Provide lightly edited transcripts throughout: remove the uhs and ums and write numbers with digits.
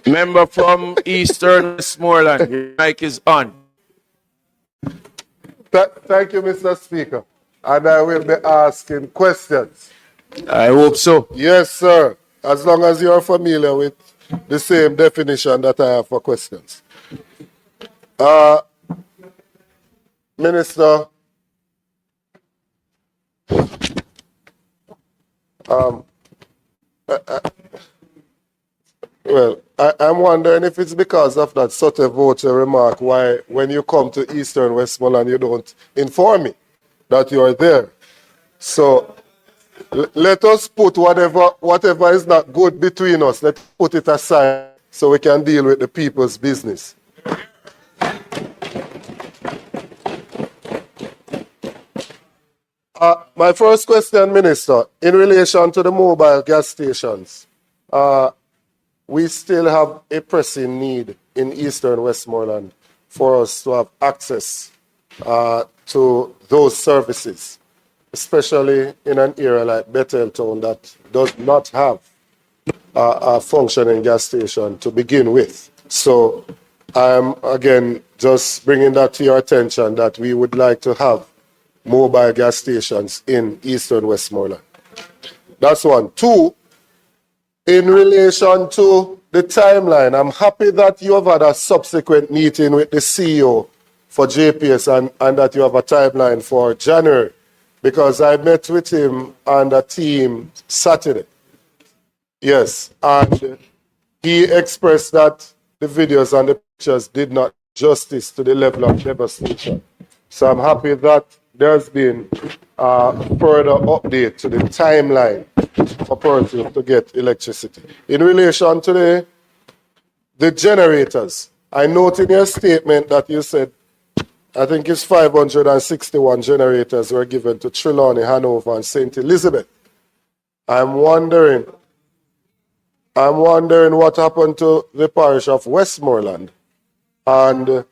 Member from Eastern Westmoreland, your mic is on. Thank you, Mr. Speaker. And I will be asking questions. I hope so. Yes, sir. As long as you are familiar with the same definition that I have for questions. Minister, I'm wondering if it's because of that sort of voter remark why when you come to Eastern Westmoreland you don't inform me that you are there. So let us put whatever is not good between us, let's put it aside so we can deal with the people's business. My first question, Minister, in relation to the mobile gas stations, we still have a pressing need in Eastern Westmoreland for us to have access to those services, especially in an area like Betheltown that does not have a functioning gas station to begin with. So I'm, again, just bringing that to your attention that we would like to have mobile gas stations in Eastern Westmoreland. That's one. Two, in relation to the timeline, I'm happy that you have had a subsequent meeting with the CEO for JPS and that you have a timeline for January, because I met with him and a team Saturday. Yes, and he expressed that the videos and the pictures did not justice to the level of devastation. So I'm happy that there's been a further update to the timeline for persons to get electricity. In relation to the generators, I note in your statement that you said, I think it's 561 generators were given to Trelawney, Hanover, and St. Elizabeth. I'm wondering what happened to the parish of Westmoreland, and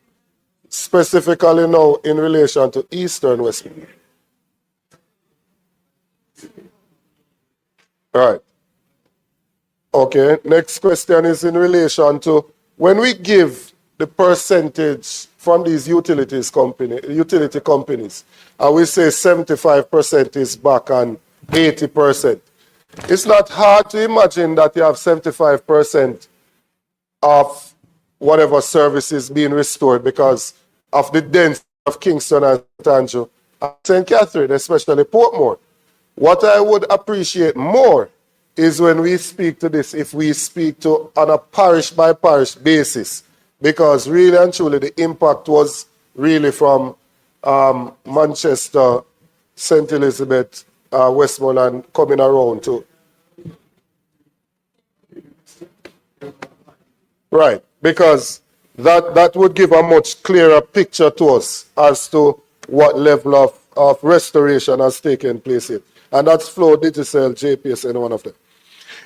specifically now in relation to Eastern Westmoreland. Right. Okay, next question is in relation to when we give the percentage from these utility companies, and we say 75% is back and 80%. It's not hard to imagine that you have 75% of whatever services being restored because of the density of Kingston and St. Andrew and St. Catherine, especially Portmore. What I would appreciate more is when we speak to this, if we speak to on a parish by parish basis, because really and truly the impact was really from Manchester, St. Elizabeth, Westmoreland coming around to. Right, because that would give a much clearer picture to us as to what level of restoration has taken place here. And that's Flow, Digicel, JPS, and one of them.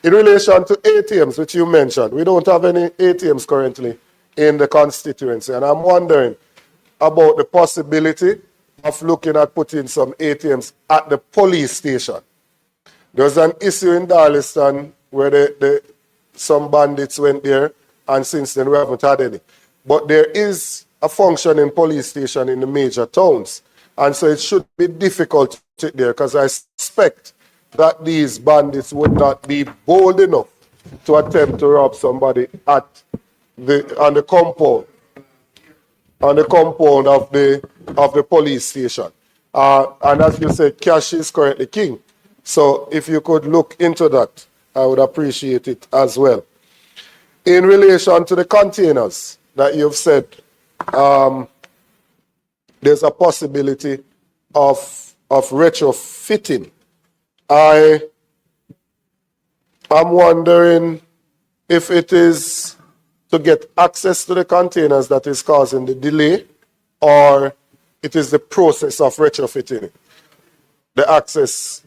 In relation to ATMs, which you mentioned, we don't have any ATMs currently in the constituency. And I'm wondering about the possibility of looking at putting some ATMs at the police station. There's an issue in Darlington where some bandits went there, and since then we haven't had any. But there is a functioning police station in the major towns. And so it should be difficult to sit there because I suspect that these bandits would not be bold enough to attempt to rob somebody on the compound of the police station. And as you said, cash is currently king. So if you could look into that, I would appreciate it as well. In relation to the containers that you've said, there's a possibility of retrofitting. I'm wondering if it is to get access to the containers that is causing the delay, or it is the process of retrofitting, the access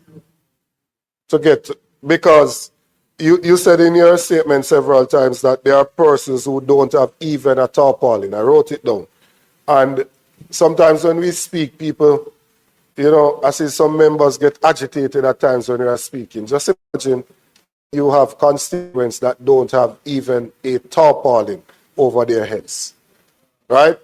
to get, because you said in your statement several times that there are persons who don't have even a tarpaulin. I wrote it down. And sometimes when we speak, people, I see some members get agitated at times when we are speaking. Just imagine you have constituents that don't have even a tarpaulin over their heads, right?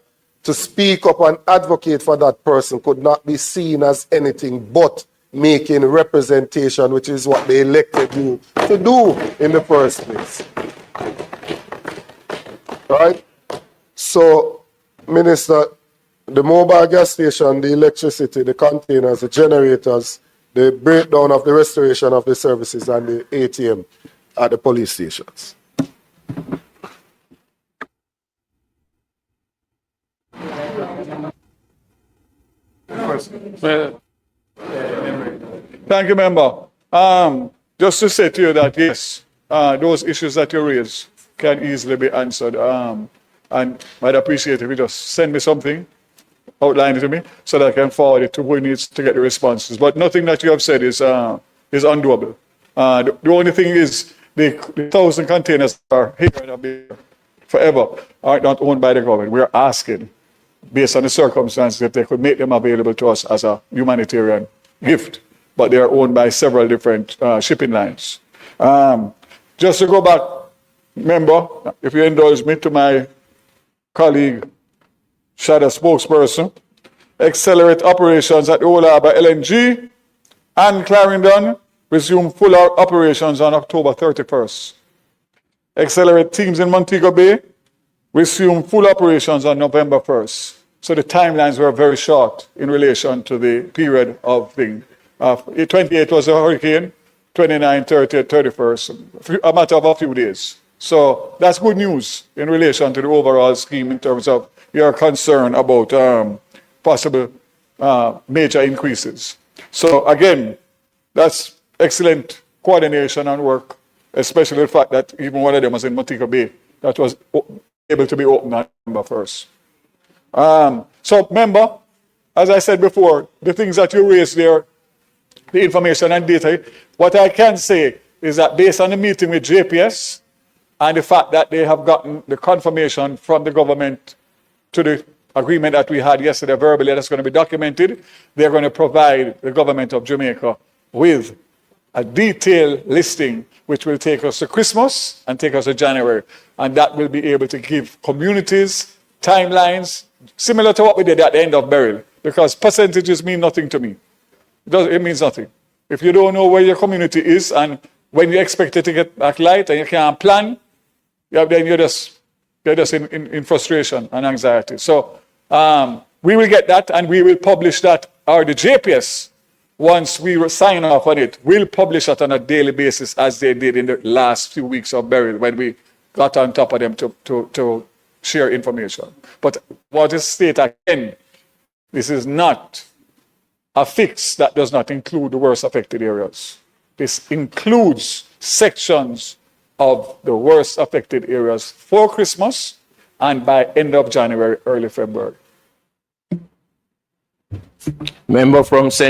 To speak up and advocate for that person could not be seen as anything but making representation, which is what they elected you to do in the first place, right? So, Minister, the mobile gas station, the electricity, the containers, the generators, the breakdown of the restoration of the services and the ATM at the police stations. Well, Thank you, member. Just to say to you that yes, those issues that you raise can easily be answered. And I'd appreciate if you just send me something, outline it to me, so that I can forward it to who needs to get the responses. But nothing that you have said is undoable. The only thing is the 1,000 containers that are here and have been forever are not owned by the government. We are asking, based on the circumstances, if they could make them available to us as a humanitarian gift, but they are owned by several different shipping lines. Just to go back, member, if you indulge me, to my colleague, shadow spokesperson, accelerate operations at the Old Harbour LNG and Clarendon resume full operations on October 31st. Accelerate teams in Montego Bay resume full operations on November 1st. So the timelines were very short in relation to the period of thing. 28 was a hurricane, 29, 30, 31st, a matter of a few days. So that's good news in relation to the overall scheme in terms of your concern about possible major increases. So again, that's excellent coordination and work, especially the fact that even one of them was in Montego Bay that was able to be opened on November 1st. So member, as I said before, the things that you raised there, the information and data, what I can say is that based on the meeting with JPS and the fact that they have gotten the confirmation from the government to the agreement that we had yesterday verbally that's going to be documented, they're going to provide the government of Jamaica with a detailed listing which will take us to Christmas and take us to January. And that will be able to give communities timelines similar to what we did at the end of Beryl, because percentages mean nothing to me. It means nothing. If you don't know where your community is and when you expect it to get back light and you can't plan, then you're just in frustration and anxiety. So we will get that and we will publish that, or the JPS, once we sign off on it, will publish that on a daily basis as they did in the last few weeks of Beryl when we got on top of them to share information. But what is state again, this is not a fix that does not include the worst affected areas. This includes sections of the worst affected areas for Christmas and by end of January, early February. member from St.